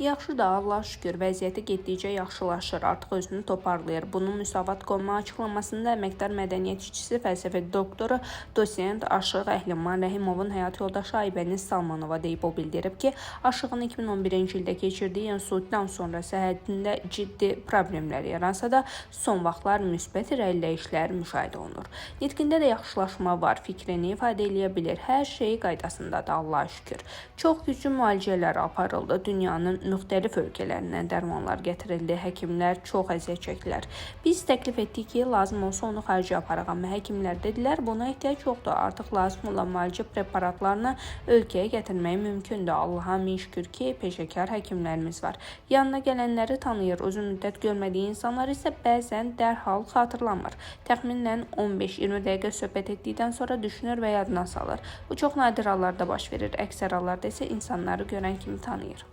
Yaxşı da, Allaha şükür, vəziyyəti getdikcə yaxşılaşır, artıq özünü toparlayır. Bunun Müsavat qorumu açıqlamasında əməkdar mədəniyyət işçisi, fəlsəfə doktoru, dosent Aşıq Əhliman Rəhimovun həyat yoldaşı Aybəniz Salmanova deyib. O bildirib ki, Aşığın 2011-ci ildə keçirdiyi insultdan sonra səhhətində ciddi problemlər yaransa da, son vaxtlar müsbət irəliləyişlər müşahidə olunur. Nitqində də yaxşılaşma var, fikrini ifadə edə bilir, hər şey qaydasındadır, Allaha şükür. Çox güclü müalicələr aparıldı, dünyanın müxtəlif ölkələrindən dərmanlar gətirildi, həkimlər çox əziyyət çəkdilər. Biz təklif etdik ki, lazım olsa onu xaricə aparaq, amma həkimlər dedilər, buna ehtiyac yoxdur. Artıq lazım olan müalicə preparatlarını ölkəyə gətirmək mümkündür. Allaha min şükür ki, peşəkar həkimlərimiz var. Yanına gələnləri tanıyır, uzun müddət görmədiyi insanlar isə bəzən dərhal xatırlamır. Təxminən 15-20 dəqiqə söhbət etdikdən sonra düşünür və yadına salır. Bu çox nadir hallarda baş verir, əksər hallarda isə insanları görən kimi tanıyır.